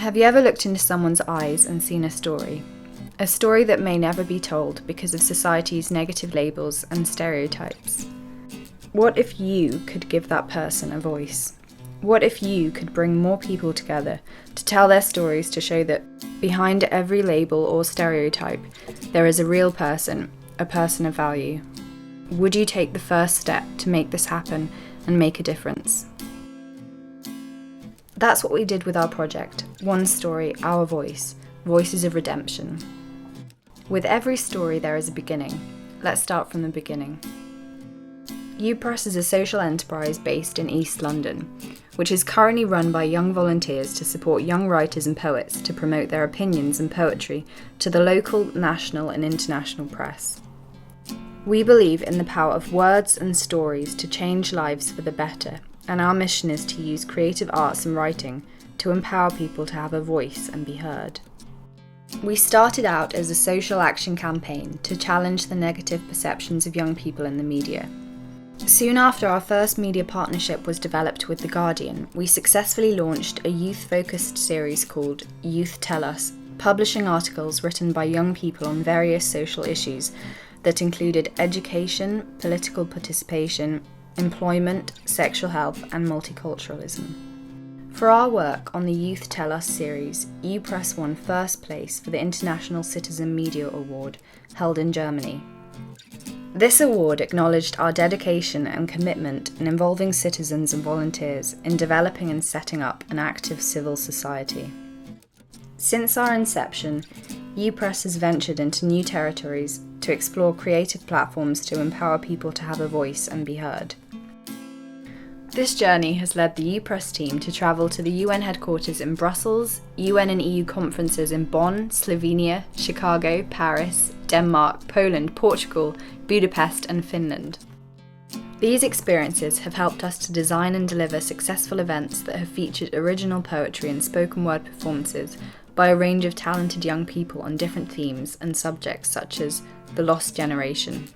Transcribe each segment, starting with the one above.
Have you ever looked into someone's eyes and seen a story? A story that may never be told because of society's negative labels and stereotypes. What if you could give that person a voice? What if you could bring more people together to tell their stories, to show that behind every label or stereotype, there is a real person, a person of value? Would you take the first step to make this happen and make a difference? That's what we did with our project, One Story, Our Voice, Voices of Redemption. With every story there is a beginning. Let's start from the beginning. UPress is a social enterprise based in East London, which is currently run by young volunteers to support young writers and poets to promote their opinions and poetry to the local, national and international press. We believe in the power of words and stories to change lives for the better, and our mission is to use creative arts and writing to empower people to have a voice and be heard. We started out as a social action campaign to challenge the negative perceptions of young people in the media. Soon after our first media partnership was developed with The Guardian, we successfully launched a youth-focused series called Youth Tell Us, publishing articles written by young people on various social issues that included education, political participation, employment, sexual health and multiculturalism. For our work on the Youth Tell Us series, UPress won first place for the International Citizen Media Award, held in Germany. This award acknowledged our dedication and commitment in involving citizens and volunteers in developing and setting up an active civil society. Since our inception, UPress has ventured into new territories to explore creative platforms to empower people to have a voice and be heard. This journey has led the UPress team to travel to the UN headquarters in Brussels, UN and EU conferences in Bonn, Slovenia, Chicago, Paris, Denmark, Poland, Portugal, Budapest and Finland. These experiences have helped us to design and deliver successful events that have featured original poetry and spoken word performances by a range of talented young people on different themes and subjects such as the lost generation.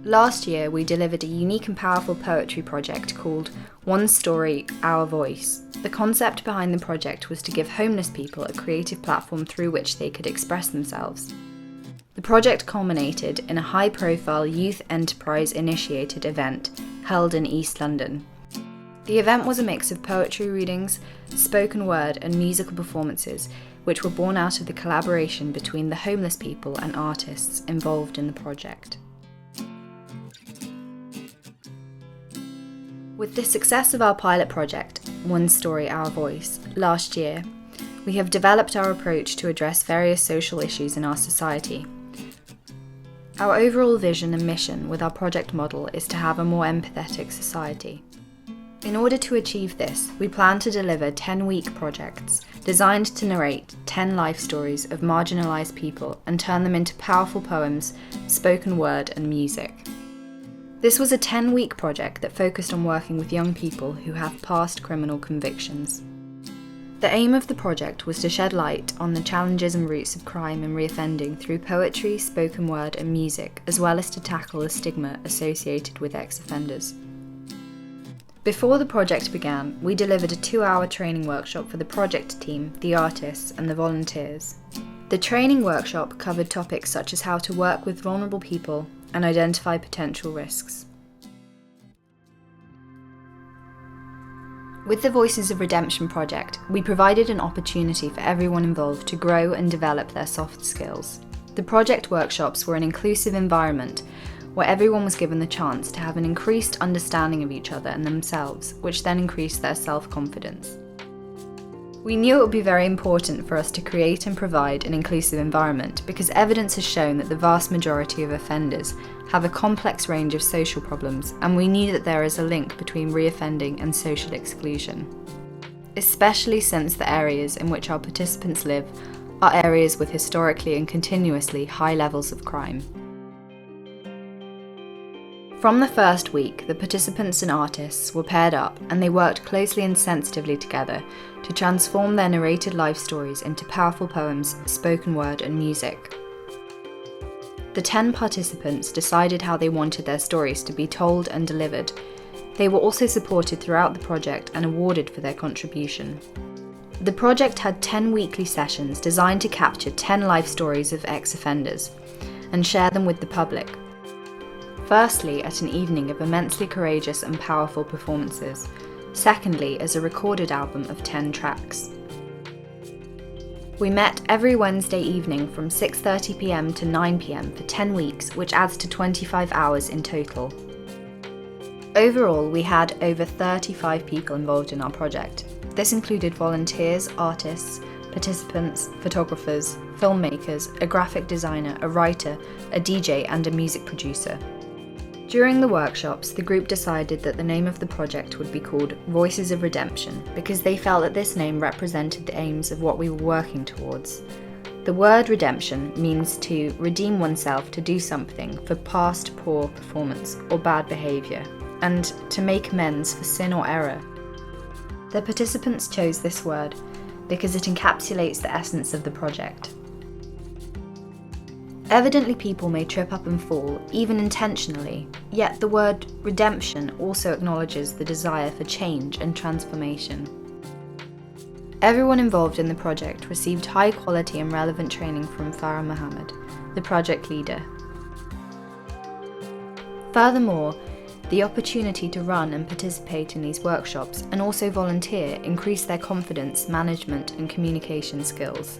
Last year, we delivered a unique and powerful poetry project called One Story, Our Voice. The concept behind the project was to give homeless people a creative platform through which they could express themselves. The project culminated in a high-profile youth enterprise-initiated event held in East London. The event was a mix of poetry readings, spoken word and musical performances, which were born out of the collaboration between the homeless people and artists involved in the project. With the success of our pilot project, One Story, Our Voice, last year, we have developed our approach to address various social issues in our society. Our overall vision and mission with our project model is to have a more empathetic society. In order to achieve this, we plan to deliver 10-week projects designed to narrate 10 life stories of marginalised people and turn them into powerful poems, spoken word and music. This was a 10-week project that focused on working with young people who have past criminal convictions. The aim of the project was to shed light on the challenges and roots of crime and reoffending through poetry, spoken word and music, as well as to tackle the stigma associated with ex-offenders. Before the project began, we delivered a 2-hour training workshop for the project team, the artists and the volunteers. The training workshop covered topics such as how to work with vulnerable people and identify potential risks. With the Voices of Redemption project, we provided an opportunity for everyone involved to grow and develop their soft skills. The project workshops were an inclusive environment where everyone was given the chance to have an increased understanding of each other and themselves, which then increased their self-confidence. We knew it would be very important for us to create and provide an inclusive environment because evidence has shown that the vast majority of offenders have a complex range of social problems, and we knew that there is a link between reoffending and social exclusion. Especially since the areas in which our participants live are areas with historically and continuously high levels of crime. From the first week, the participants and artists were paired up and they worked closely and sensitively together to transform their narrated life stories into powerful poems, spoken word and music. The 10 participants decided how they wanted their stories to be told and delivered. They were also supported throughout the project and awarded for their contribution. The project had 10 weekly sessions designed to capture 10 life stories of ex-offenders and share them with the public. Firstly, at an evening of immensely courageous and powerful performances. Secondly, as a recorded album of 10 tracks. We met every Wednesday evening from 6:30 p.m. to 9 p.m. for 10 weeks, which adds to 25 hours in total. Overall, we had over 35 people involved in our project. This included volunteers, artists, participants, photographers, filmmakers, a graphic designer, a writer, a DJ, and a music producer. During the workshops, the group decided that the name of the project would be called Voices of Redemption because they felt that this name represented the aims of what we were working towards. The word redemption means to redeem oneself to do something for past poor performance or bad behaviour, and to make amends for sin or error. The participants chose this word because it encapsulates the essence of the project. Evidently, people may trip up and fall, even intentionally, yet the word redemption also acknowledges the desire for change and transformation. Everyone involved in the project received high quality and relevant training from Farah Mohammed, the project leader. Furthermore, the opportunity to run and participate in these workshops and also volunteer increased their confidence, management, and communication skills.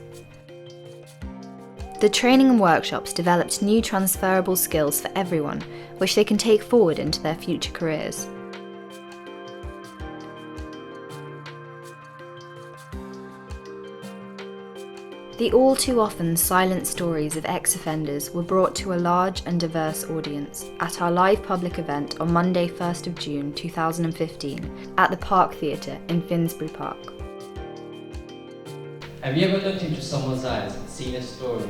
The training and workshops developed new transferable skills for everyone, which they can take forward into their future careers. The all too often silent stories of ex-offenders were brought to a large and diverse audience at our live public event on Monday 1st of June 2015 at the Park Theatre in Finsbury Park. Have you ever looked into someone's eyes and seen a story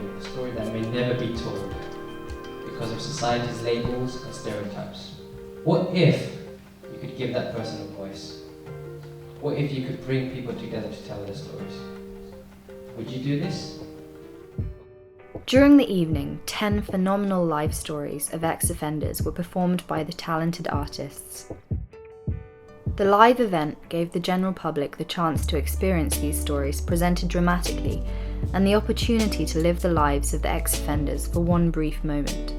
that may never be told because of society's labels and stereotypes? What if you could give that person a voice? What if you could bring people together to tell their stories? Would you do this? During the evening, 10 phenomenal life stories of ex-offenders were performed by the talented artists. The live event gave the general public the chance to experience these stories presented dramatically and the opportunity to live the lives of the ex-offenders for one brief moment.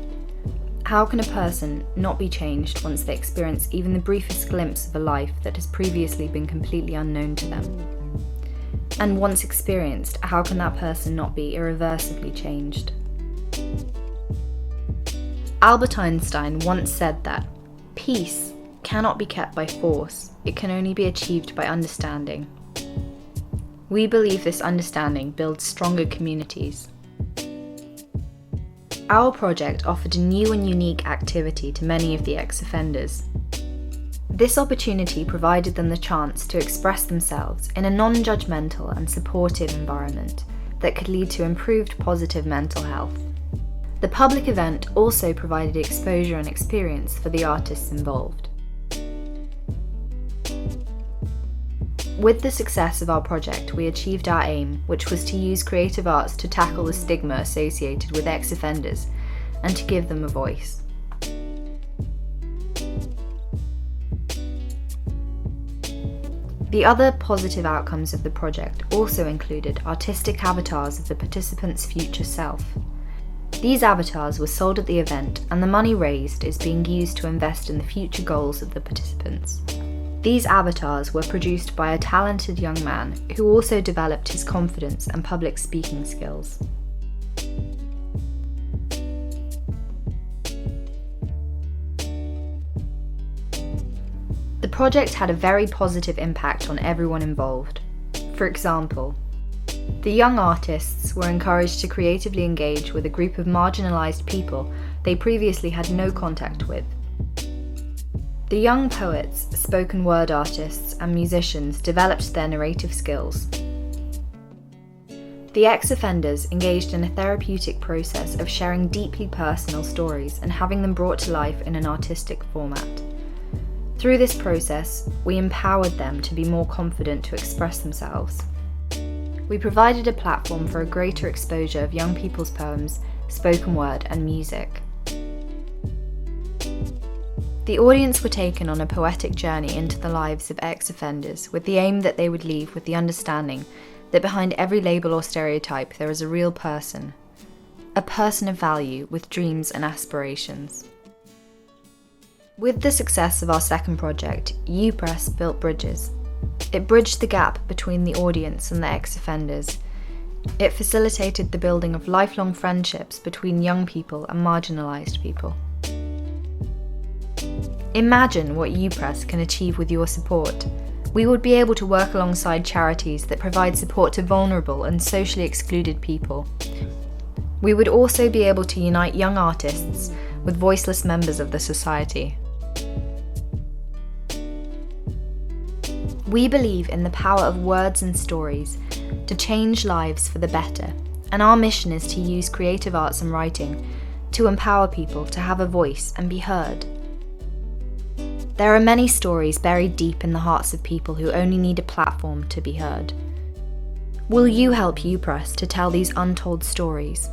How can a person not be changed once they experience even the briefest glimpse of a life that has previously been completely unknown to them? And once experienced, how can that person not be irreversibly changed? Albert Einstein once said that peace cannot be kept by force, it can only be achieved by understanding. We believe this understanding builds stronger communities. Our project offered a new and unique activity to many of the ex-offenders. This opportunity provided them the chance to express themselves in a non-judgmental and supportive environment that could lead to improved positive mental health. The public event also provided exposure and experience for the artists involved. With the success of our project, we achieved our aim, which was to use creative arts to tackle the stigma associated with ex-offenders and to give them a voice. The other positive outcomes of the project also included artistic avatars of the participants' future self. These avatars were sold at the event, and the money raised is being used to invest in the future goals of the participants. These avatars were produced by a talented young man who also developed his confidence and public speaking skills. The project had a very positive impact on everyone involved. For example, the young artists were encouraged to creatively engage with a group of marginalised people they previously had no contact with. The young poets, spoken word artists, and musicians developed their narrative skills. The ex-offenders engaged in a therapeutic process of sharing deeply personal stories and having them brought to life in an artistic format. Through this process, we empowered them to be more confident to express themselves. We provided a platform for a greater exposure of young people's poems, spoken word, and music. The audience were taken on a poetic journey into the lives of ex-offenders with the aim that they would leave with the understanding that behind every label or stereotype there is a real person. A person of value with dreams and aspirations. With the success of our second project, UPress built bridges. It bridged the gap between the audience and the ex-offenders. It facilitated the building of lifelong friendships between young people and marginalised people. Imagine what UPress can achieve with your support. We would be able to work alongside charities that provide support to vulnerable and socially excluded people. We would also be able to unite young artists with voiceless members of the society. We believe in the power of words and stories to change lives for the better, and our mission is to use creative arts and writing to empower people to have a voice and be heard. There are many stories buried deep in the hearts of people who only need a platform to be heard. Will you help UPress to tell these untold stories?